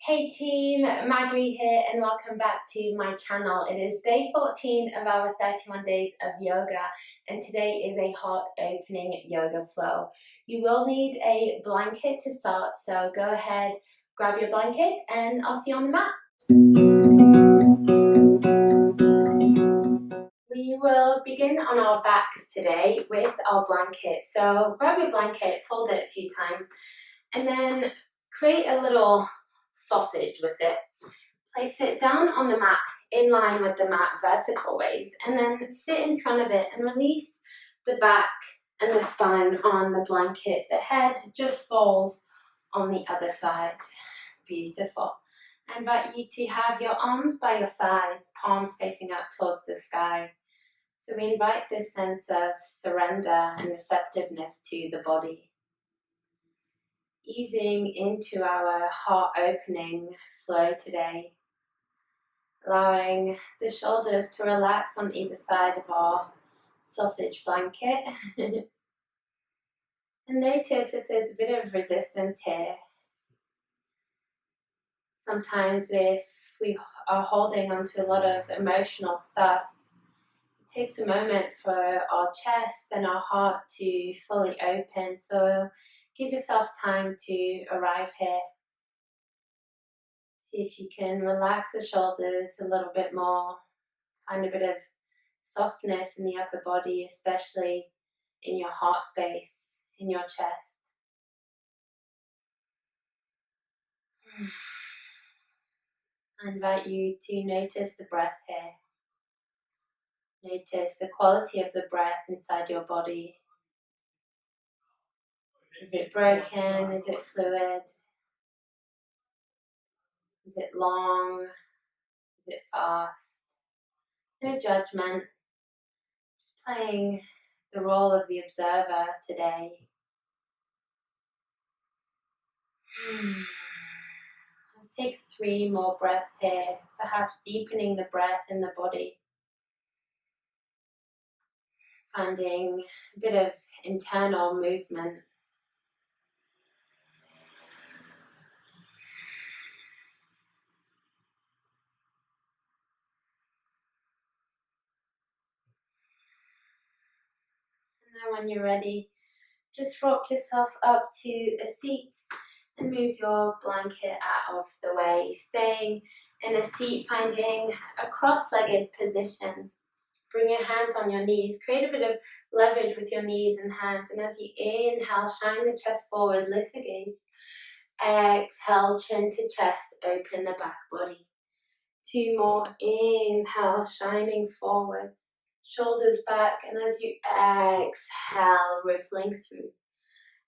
Hey team, Magali here and welcome back to my channel. It is day 14 of our 31 days of yoga and today is a heart opening yoga flow. You will need a blanket to start, so go ahead, grab your blanket and I'll see you on the mat. We will begin on our backs today with our blanket. So grab your blanket, fold it a few times and then create a little sausage with it. Place it down on the mat in line with the mat vertical ways and then sit in front of it and release the back and the spine on the blanket. The head just falls on the other side. Beautiful. I invite you to have your arms by your sides, palms facing up towards the sky. So we invite this sense of surrender and receptiveness to the body. Easing into our heart opening flow today. Allowing the shoulders to relax on either side of our sausage blanket. And notice if there's a bit of resistance here. Sometimes if we are holding onto a lot of emotional stuff, it takes a moment for our chest and our heart to fully open. So give yourself time to arrive here. See if you can relax the shoulders a little bit more. Find a bit of softness in the upper body, especially in your heart space, in your chest. I invite you to notice the breath here. Notice the quality of the breath inside your body. Is it broken? Is it fluid? Is it long? Is it fast? No judgment. Just playing the role of the observer today. Let's take 3 more breaths here, perhaps deepening the breath in the body. Finding a bit of internal movement. And then when you're ready, just rock yourself up to a seat and move your blanket out of the way. Staying in a seat, finding a cross-legged position. Bring your hands on your knees. Create a bit of leverage with your knees and hands. And as you inhale, shine the chest forward, lift the gaze. Exhale, chin to chest, open the back body. 2 more. Inhale, shining forwards. Shoulders back, and as you exhale, rippling through.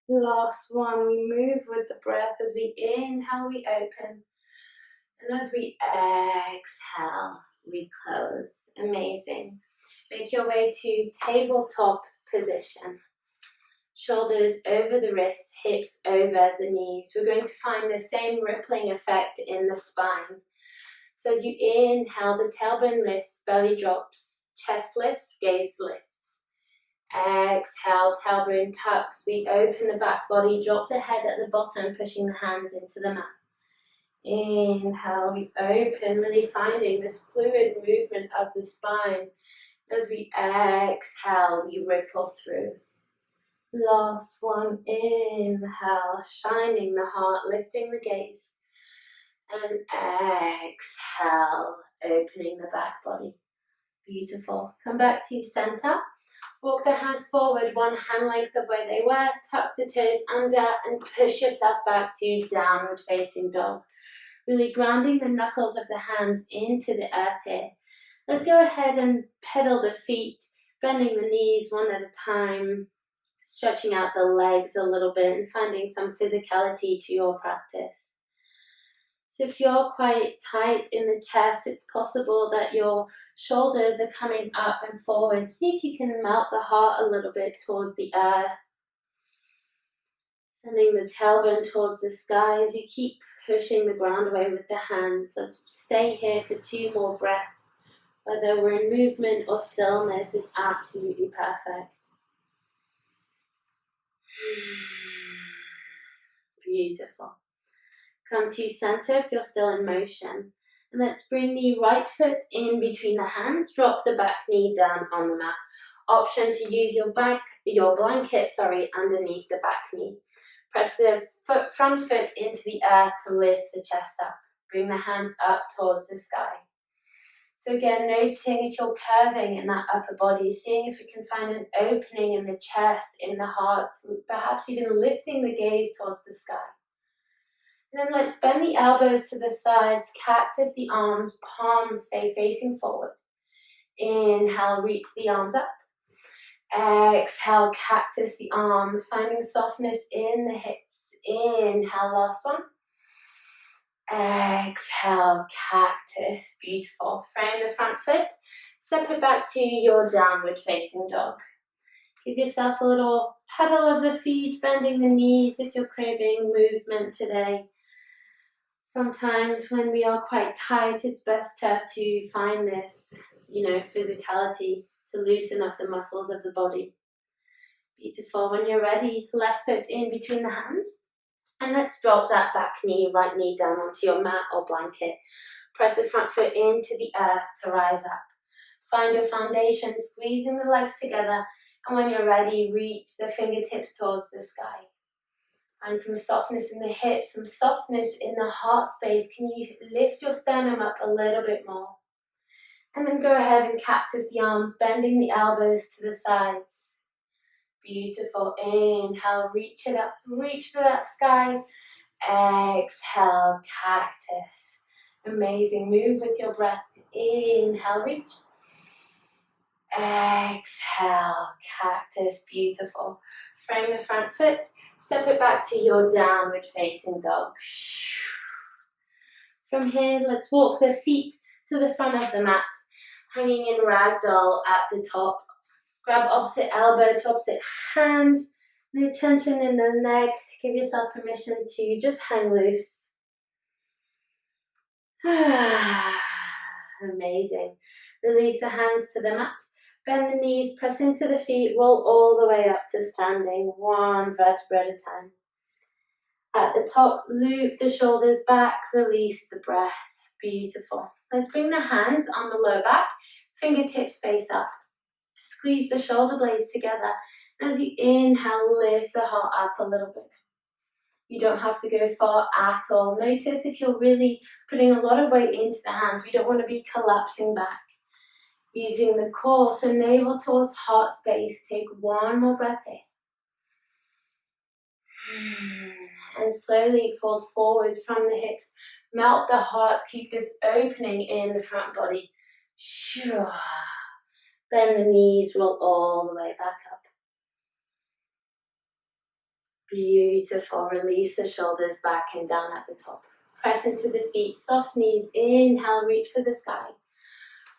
Last one, we move with the breath. As we inhale, we open. And as we exhale, we close. Amazing. Make your way to tabletop position. Shoulders over the wrists, hips over the knees. We're going to find the same rippling effect in the spine. So as you inhale, the tailbone lifts, belly drops, chest lifts, gaze lifts. Exhale, tailbone tucks. We open the back body, drop the head at the bottom, pushing the hands into the mat. Inhale, we open, really finding this fluid movement of the spine. As we exhale, we ripple through. Last one, inhale, shining the heart, lifting the gaze. And exhale, opening the back body. Beautiful. Come back to center. Walk the hands forward, one hand length of where they were. Tuck the toes under and push yourself back to downward facing dog. Really grounding the knuckles of the hands into the earth here. Let's go ahead and pedal the feet, bending the knees one at a time, stretching out the legs a little bit and finding some physicality to your practice. So if you're quite tight in the chest, it's possible that your shoulders are coming up and forward. See if you can melt the heart a little bit towards the earth. Sending the tailbone towards the sky as you keep pushing the ground away with the hands. Let's stay here for 2 more breaths. Whether we're in movement or stillness is absolutely perfect. Beautiful. Come to center if you're still in motion. And let's bring the right foot in between the hands. Drop the back knee down on the mat. Option to use your blanket, underneath the back knee. Press the front foot into the earth to lift the chest up. Bring the hands up towards the sky. So again, noticing if you're curving in that upper body, seeing if you can find an opening in the chest, in the heart, perhaps even lifting the gaze towards the sky. And then let's bend the elbows to the sides, cactus the arms, palms stay facing forward. Inhale, reach the arms up. Exhale, cactus the arms, finding softness in the hips. Inhale, last one. Exhale, cactus. Beautiful. Frame the front foot. Step it back to your downward facing dog. Give yourself a little pedal of the feet, bending the knees if you're craving movement today. Sometimes when we are quite tight, it's better to find this, physicality to loosen up the muscles of the body. Beautiful. When you're ready, left foot in between the hands. And let's drop that back knee, right knee down onto your mat or blanket. Press the front foot into the earth to rise up. Find your foundation, squeezing the legs together. And when you're ready, reach the fingertips towards the sky. Find some softness in the hips, some softness in the heart space. Can you lift your sternum up a little bit more? And then go ahead and cactus the arms, bending the elbows to the sides. Beautiful. Inhale, reach it up, reach for that sky. Exhale, cactus. Amazing. Move with your breath. Inhale, reach. Exhale, cactus. Beautiful. Frame the front foot. Step it back to your downward facing dog. From here, let's walk the feet to the front of the mat, hanging in ragdoll at the top. Grab opposite elbow to opposite hand. No tension in the neck. Give yourself permission to just hang loose. Amazing. Release the hands to the mat. Bend the knees, press into the feet, roll all the way up to standing, one vertebra at a time. At the top, loop the shoulders back, release the breath. Beautiful. Let's bring the hands on the low back, fingertips face up. Squeeze the shoulder blades together. As you inhale, lift the heart up a little bit. You don't have to go far at all. Notice if you're really putting a lot of weight into the hands, we don't want to be collapsing back. Using the core, so navel towards heart space. Take one more breath in. And slowly fold forwards from the hips. Melt the heart. Keep this opening in the front body. Sure. Bend the knees, roll all the way back up. Beautiful. Release the shoulders back and down at the top. Press into the feet, soft knees. Inhale, reach for the sky.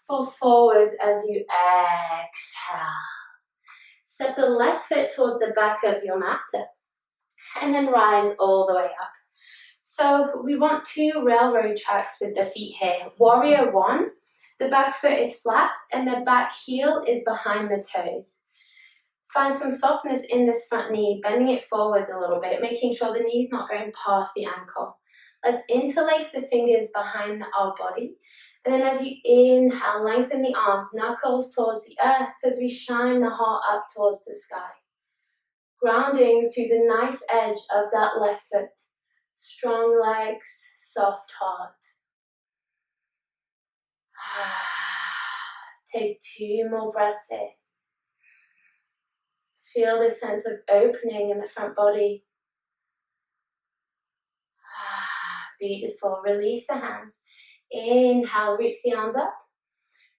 Fold forward as you exhale. Step the left foot towards the back of your mat and then rise all the way up. So we want 2 railroad tracks with the feet here. Warrior 1. The back foot is flat and the back heel is behind the toes. Find some softness in this front knee, bending it forwards a little bit, making sure the knee's not going past the ankle. Let's interlace the fingers behind our body. And then as you inhale, lengthen the arms, knuckles towards the earth as we shine the heart up towards the sky. Grounding through the knife edge of that left foot. Strong legs, soft heart. Take 2 more breaths here. Feel this sense of opening in the front body. Beautiful. Release the hands. Inhale, reach the arms up.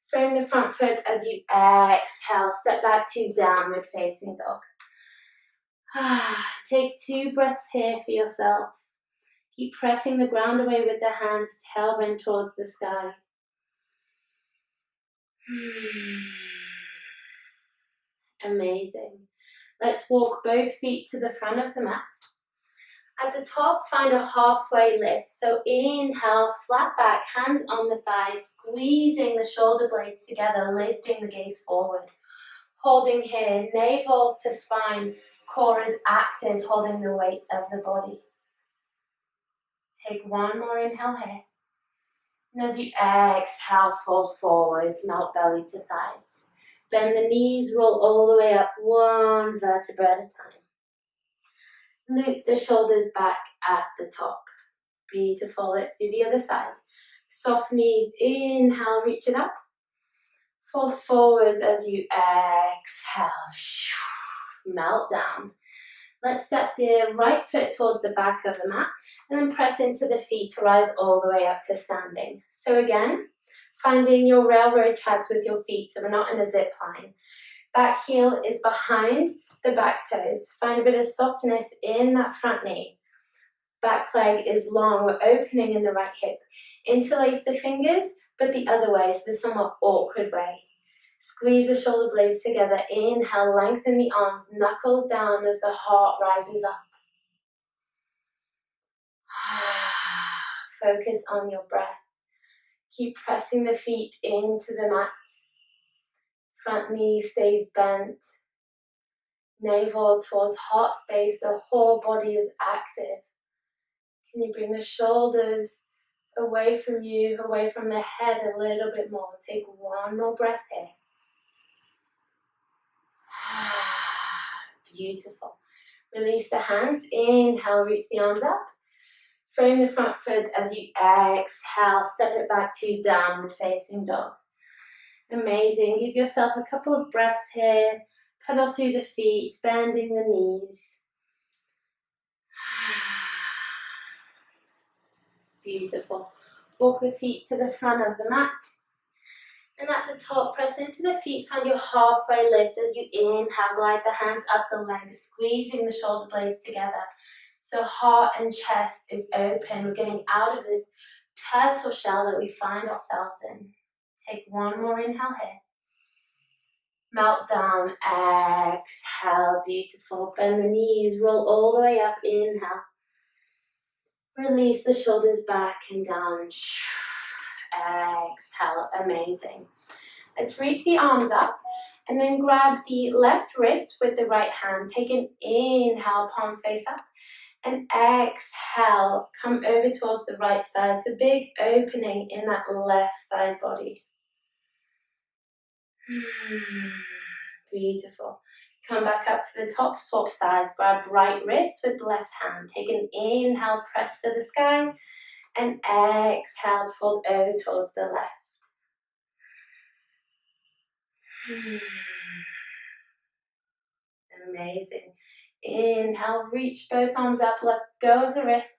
Frame the front foot as you exhale. Step back to downward facing dog. Take 2 breaths here for yourself. Keep pressing the ground away with the hands, tailbone towards the sky. Amazing. Let's walk both feet to the front of the mat. At the top, find a halfway lift. So inhale, flat back, hands on the thighs, squeezing the shoulder blades together, lifting the gaze forward. Holding here, navel to spine, core is active, holding the weight of the body. Take one more inhale here. And as you exhale, fold forwards, melt belly to thighs. Bend the knees, roll all the way up, one vertebra at a time. Loop the shoulders back at the top. Beautiful. Let's do the other side. Soft knees, inhale, reach it up. Fold forwards as you exhale. Melt down. Let's step the right foot towards the back of the mat and then press into the feet to rise all the way up to standing. So again, finding your railroad tracks with your feet so we're not in a zip line. Back heel is behind the back toes. Find a bit of softness in that front knee. Back leg is long, we're opening in the right hip. Interlace the fingers, but the other way, so the somewhat awkward way. Squeeze the shoulder blades together. Inhale, lengthen the arms, knuckles down as the heart rises up. Focus on your breath. Keep pressing the feet into the mat. Front knee stays bent. Navel towards heart space, the whole body is active. Can you bring the shoulders away from you, away from the head a little bit more? Take one more breath here. Beautiful. Release the hands. Inhale, reach the arms up. Frame the front foot as you exhale. Step it back to downward facing dog. Amazing. Give yourself a couple of breaths here. Pedal through the feet, bending the knees. Beautiful. Walk the feet to the front of the mat. And at the top, press into the feet, find your halfway lift as you inhale, glide the hands up the legs, squeezing the shoulder blades together. So heart and chest is open. We're getting out of this turtle shell that we find ourselves in. Take one more inhale here. Melt down, exhale, beautiful. Bend the knees, roll all the way up, inhale. Release the shoulders back and down. Exhale, amazing. Let's reach the arms up and then grab the left wrist with the right hand. Take an inhale, palms face up, and exhale, come over towards the right side. It's a big opening in that left side body. Beautiful. Come back up to the top, swap sides. Grab right wrist with the left hand. Take an inhale, press for the sky, and exhale, fold over towards the left. Amazing. Inhale, reach both arms up, let go of the wrist,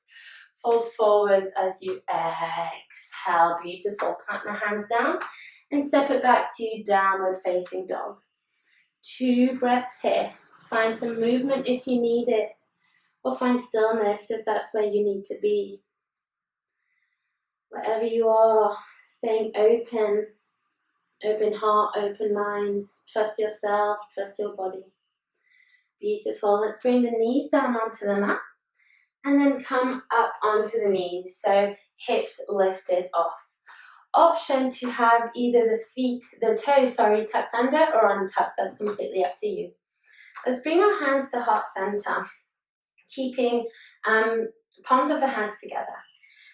fold forwards as you exhale. Beautiful. Plant the hands down and step it back to downward facing dog. 2 breaths here. Find some movement if you need it, or find stillness if that's where you need to be. Wherever you are, staying open, open heart, open mind, trust yourself, trust your body. Beautiful. Let's bring the knees down onto the mat and then come up onto the knees. So hips lifted off. Option to have either the toes, tucked under or untucked. That's completely up to you. Let's bring our hands to heart center, keeping palms of the hands together.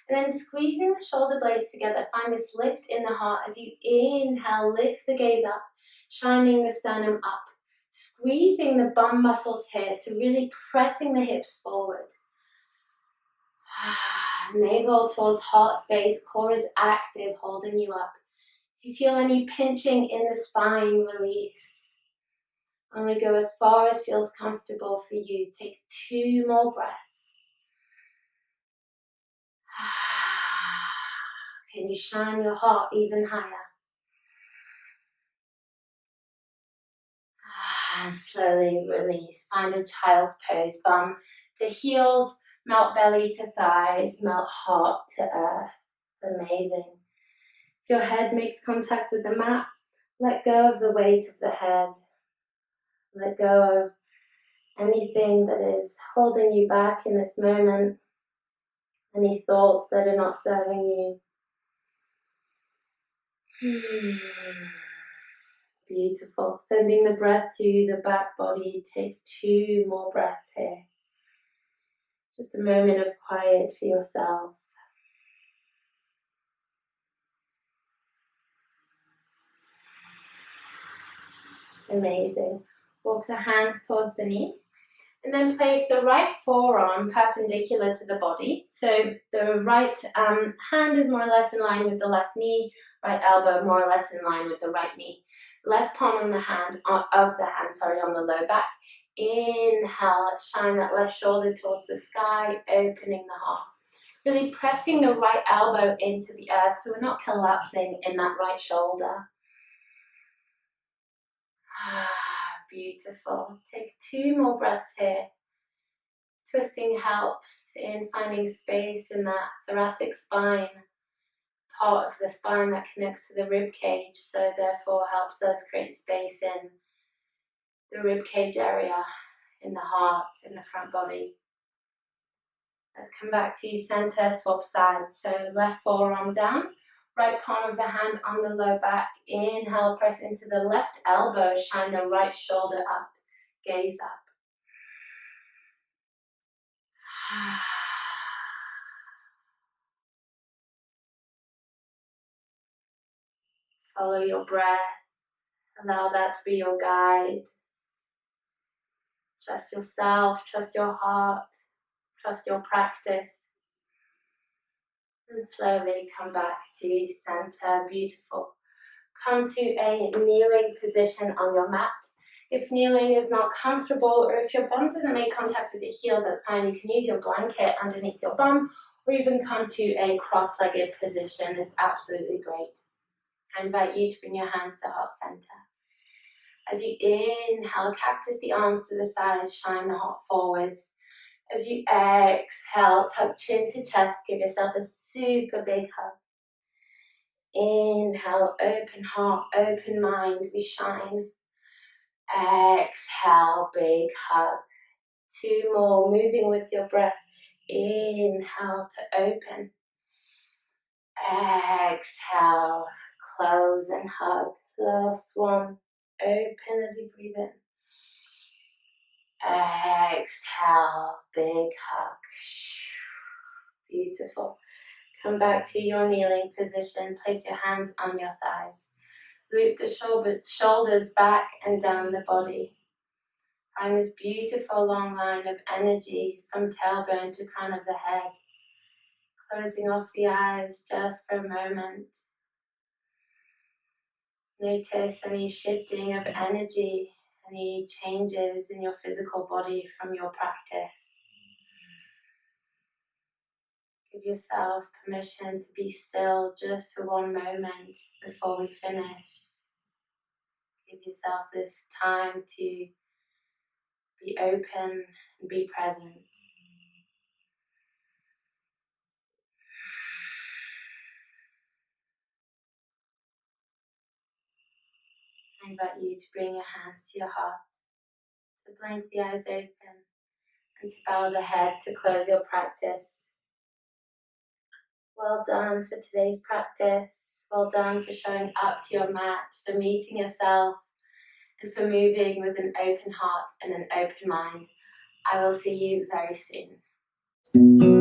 And then squeezing the shoulder blades together, find this lift in the heart as you inhale, lift the gaze up, shining the sternum up, squeezing the bum muscles here, so really pressing the hips forward. Navel towards heart space, core is active, holding you up. If you feel any pinching in the spine, release. Only go as far as feels comfortable for you. Take 2 more breaths. Can you shine your heart even higher? And slowly release. Find a child's pose. Bum to heels, melt belly to thighs, melt heart to earth. Amazing. If your head makes contact with the mat, let go of the weight of the head. Let go of anything that is holding you back in this moment. Any thoughts that are not serving you. Beautiful. Sending the breath to the back body. Take 2 more breaths here. Just a moment of quiet for yourself. Amazing. Walk the hands towards the knees. And then place the right forearm perpendicular to the body. So the right hand is more or less in line with the left knee, right elbow more or less in line with the right knee. Left palm on the hand, on the low back. Inhale, shine that left shoulder towards the sky, opening the heart. Really pressing the right elbow into the earth so we're not collapsing in that right shoulder. Beautiful. Take 2 more breaths here. Twisting helps in finding space in that thoracic spine, part of the spine that connects to the rib cage, so therefore helps us create space in the rib cage area, in the heart, in the front body. Let's come back to center, swap sides. So left forearm down, right palm of the hand on the low back. Inhale, press into the left elbow, shine the right shoulder up, gaze up. Follow your breath. Allow that to be your guide. Trust yourself, trust your heart, trust your practice. And slowly come back to center. Beautiful. Come to a kneeling position on your mat. If kneeling is not comfortable, or if your bum doesn't make contact with your heels, that's fine. You can use your blanket underneath your bum, or even come to a cross-legged position. It's absolutely great. I invite you to bring your hands to heart center. As you inhale, cactus the arms to the sides, shine the heart forwards. As you exhale, tuck chin to chest, give yourself a super big hug. Inhale, open heart, open mind, we shine. Exhale, big hug. 2 more, moving with your breath. Inhale to open. Exhale, close and hug. Last one, open as you breathe in. Exhale, big hug. Beautiful. Come back to your kneeling position. Place your hands on your thighs. Loop the shoulders back and down the body. Find this beautiful long line of energy from tailbone to crown of the head. Closing off the eyes just for a moment. Notice any shifting of energy, any changes in your physical body from your practice. Give yourself permission to be still just for one moment before we finish. Give yourself this time to be open and be present. I invite you to bring your hands to your heart, to blink the eyes open, and to bow the head to close your practice. Well done for today's practice. Well done for showing up to your mat, for meeting yourself, and for moving with an open heart and an open mind. I will see you very soon.